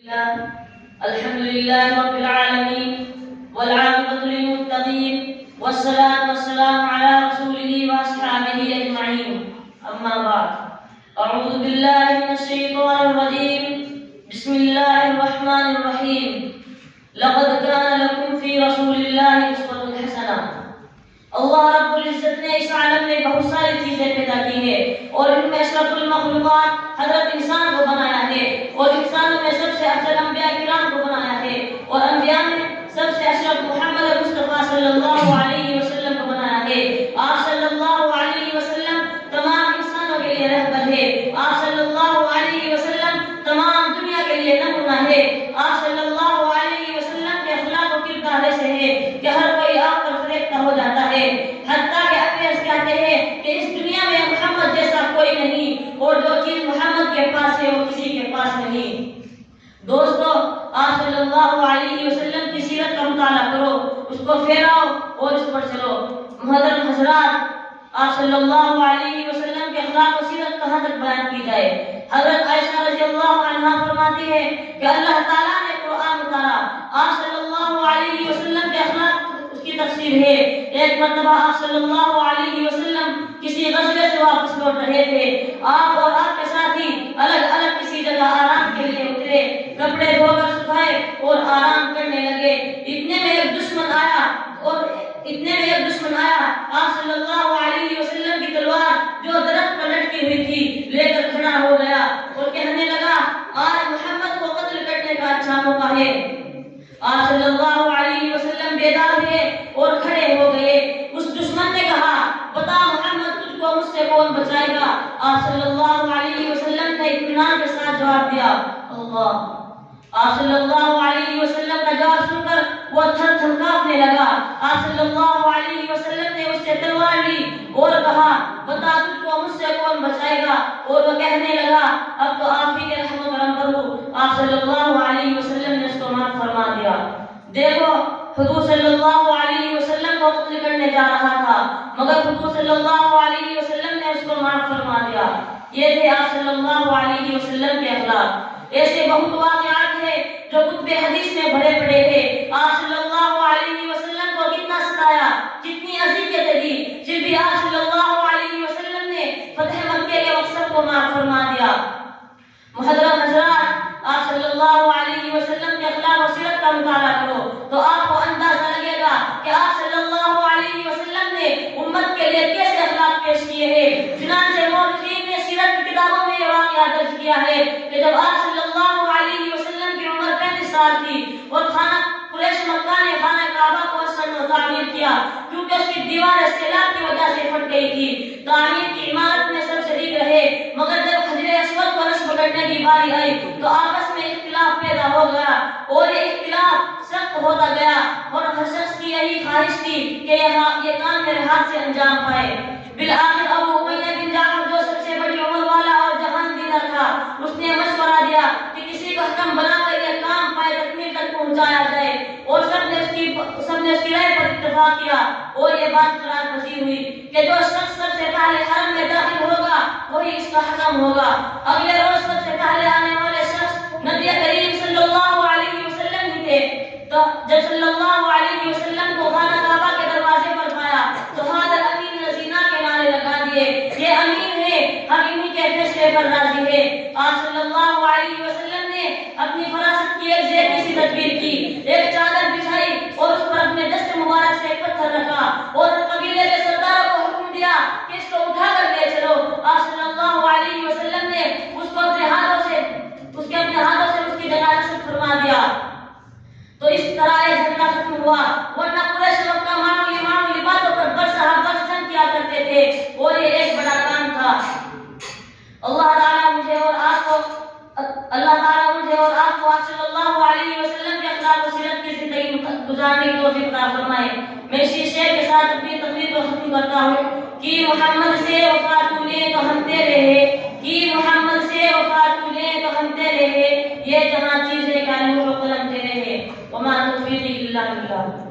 الحمد لله رب العالمين والعاقبة للمتقين والصلاة والسلام على رسوله وأصحابه أجمعين أما بعد أعوذ بالله من الشيطان الرجيم بسم الله الرحمن الرحيم لقد كان لكم في رسول الله أسوة حسنة اللہ رب العزت نے اس عالم میں بہت ساری چیزیں پیدا کی ہیں اور ان میں اشرف المخلوقات حضرت انسان کو بنایا ہے اور انسانوں میں سب سے افضل انبیاء کرام کو بنایا ہے اور انبیاء میں سب سے اشرف محمد مصطفیٰ صلی اللہ علیہ وسلم کو بنایا ہے۔ آپ صلی اللہ علیہ وسلم تمام انسانوں کے لیے رہبر ہے۔ آپ صلی اللہ علیہ وسلم تمام دنیا کے لیے نمونہ ہے۔ آپ صلی اللہ علیہ وسلم کے اخلاق و کردار ایسے ہیں کہ ہر کوئی آپ پر فریفتہ ہو جاتا ہے، حتیٰ کہ اپنے کہتے ہیں کہ اس دنیا میں محمد جیسا کوئی نہیں اور جو چیز محمد کے پاس ہے وہ کسی کے پاس نہیں۔ دوستو، آپ صلی اللہ علیہ وسلم کی سیرت کا مطالعہ کرو، اس کو پھیلاؤ اور اس پر چلو۔ محترم حضرات، آپ صلی اللہ علیہ وسلم کے اخلاق و سیرت کہاں تک بیان کی جائے؟ حضرت عائشہ رضی اللہ عنہا فرماتی ہے کہ اللہ تعالیٰ نے قرآن اتارا، آپ صلی اللہ علیہ وسلم کے اخلاق کی تفسیر ہے۔ ایک مرتبہ آپ صلی اللہ علیہ وسلم کسی غزوے سے واپس لوٹ رہے تھے۔ آپ اور آپ کے ساتھی الگ الگ کسی جگہ آرام کے لیے اترے، کپڑے دھو کر سکھائے اور آرام کرنے لگے۔ اتنے میں ایک دشمن آیا، آپ صلی اللہ علیہ وسلم کی تلوار جو درخت پر لٹکی ہوئی تھی لے کر کھڑا ہو گیا اور کہنے لگا، آج محمد کو قتل کرنے کا اچھا موقع ہے۔ آپ صلی اللہ علیہ وسلم بیدار ہوئے اور کھڑے ہو گئے۔ اس دشمن نے کہا، بتا محمد تجھ کو مجھ سے کون بچائے گا؟ آپ صلی اللہ علیہ وسلم نے اطمینان کے ساتھ جواب دیا، اللہ۔ آپ صلی اللہ علیہ وسلم کا جواب سن کر وہ تھر تھر کانپنے لگا۔ آپ صلی اللہ علیہ وسلم نے اس سے تلوار لی اور کہا، بتا تجھ کو مجھ سے کون بچائے گا؟ اور وہ کہنے لگا، اب تو آپ ہی کے رحم و کرم پر ہو۔ آپ صلی اللہ علیہ وسلم نے اس کو معاف فرما دیا۔ دیکھو، حضور صلی اللہ علیہ وسلم کو قتل کرنے جا رہا تھا، مگر حضور صلی اللہ علیہ وسلم نے اس کو معاف فرما دیا۔ یہ تھے آپ صلی اللہ علیہ وسلم کے اخلاق۔ ایسے بہت واقعات ہیں جو کتب حدیث میں بھرے پڑے ہیں۔ آپ صلی اللہ علیہ وسلم کو کتنا ستایا، کتنی اذیتیں دی، پھر بھی آپ صلی اللہ علیہ وسلم نے فتح مکہ کے وقت سب کو معاف فرما دیا۔ محترم حضرات، آپ صلی اللہ علیہ وسلم کے اخلاق و سیرت کا مطالعہ کرو تو آپ کو اندازہ لگے گا کہ آپ صلی اللہ علیہ وسلم نے امت کے لیے کیسے اخلاق پیش کیے ہیں۔ چنانچہ مورخین نے سیرت کی کتابوں میں یہ واقعہ درج کیا ہے کہ جب آپ صلی اللہ علیہ وسلم کی عمر 35 سال تھی اور خانہ قریش مکہ نے خانہ کعبہ کو احسن تعمیر کیا، کیونکہ اس کی دیواریں سیلاب کی وجہ سے پھٹ گئی تھی۔ تعمیر کی عمارت میں سب شریک رہے، مگر جب حجر اسود کو نصب کرنے کی باری آئی تو آپس میں اختلاف پیدا ہو گیا اور یہ اختلاف سخت ہوتا گیا اور ہر شخص کی یہی خواہش تھی کہ یہ کام میرے ہاتھ سے انجام پائے۔ بالآخر ابو امیہ بن جعفر جو سب سے بڑی عمر والا اور جہان دیدہ تھا، اس نے مشورہ دیا کہ کسی کو حکم بنا کر یہ کام پائے تکمیل تک پہنچایا جائے، اور سب نے اس کی رائے پر اتفاق کیا اور یہ بات قرار پذیر ہوئی کہ جو شخص سب سے پہلے حرم میں داخل ہوگا وہی اس کا حکم ہوگا۔ اگلے روز سب سے پہلے آنے والے شخص نبی کریم صلی اللہ علیہ وسلم ہی تھے۔ تو جب صلی اللہ علیہ وسلم کو خانہ کعبہ کے دروازے پر پایا تو حاضر امین رضینا کے نعرے لگا دیے، یہ امین ہے، ہم انہی کے فیصلے پر راضی ہے۔ آپ صلی اللہ علیہ وسلم نے اپنی فراست کی ایک ذہنی سی تدبیر کی، ایک چادر بچھائی اور اس پر اپنے دست مبارک سے ایک پتھر رکھا اور قبیلے کے سرداروں کو حکم دیا کہ اس کو اٹھا کر لے چلو۔ آپ صلی اللہ علیہ وسلم نے اس کو اپنے ہاتھوں سے اس کی جگہ نصب فرما دیا۔ تو اس طرح یہ جھگڑا ختم ہوا، ورنہ قریش مکہ معمولی باتوں پر برس جنگ کیا کرتے تھے اور یہ ایک بڑا کام تھا۔ اللہ تعالیٰ مجھے اور آپ کو آپ صلی اللہ علیہ وسلم کے اخلاق و سیرت کی زندگی گزارنے کی توفیق عطا فرمائے۔ میں اسی شعر کے ساتھ اپنی تقریر کو ختم کرتا ہوں کہ محمد سے وفا تو لے تو ہم تیرے ہیں، کہ محمد سے وفا تو لے تو ہم تیرے ہیں، یہ جہاں چیز ہے کہ نور و قلم تیرے ہیں، وما توفیقی الا باللہ۔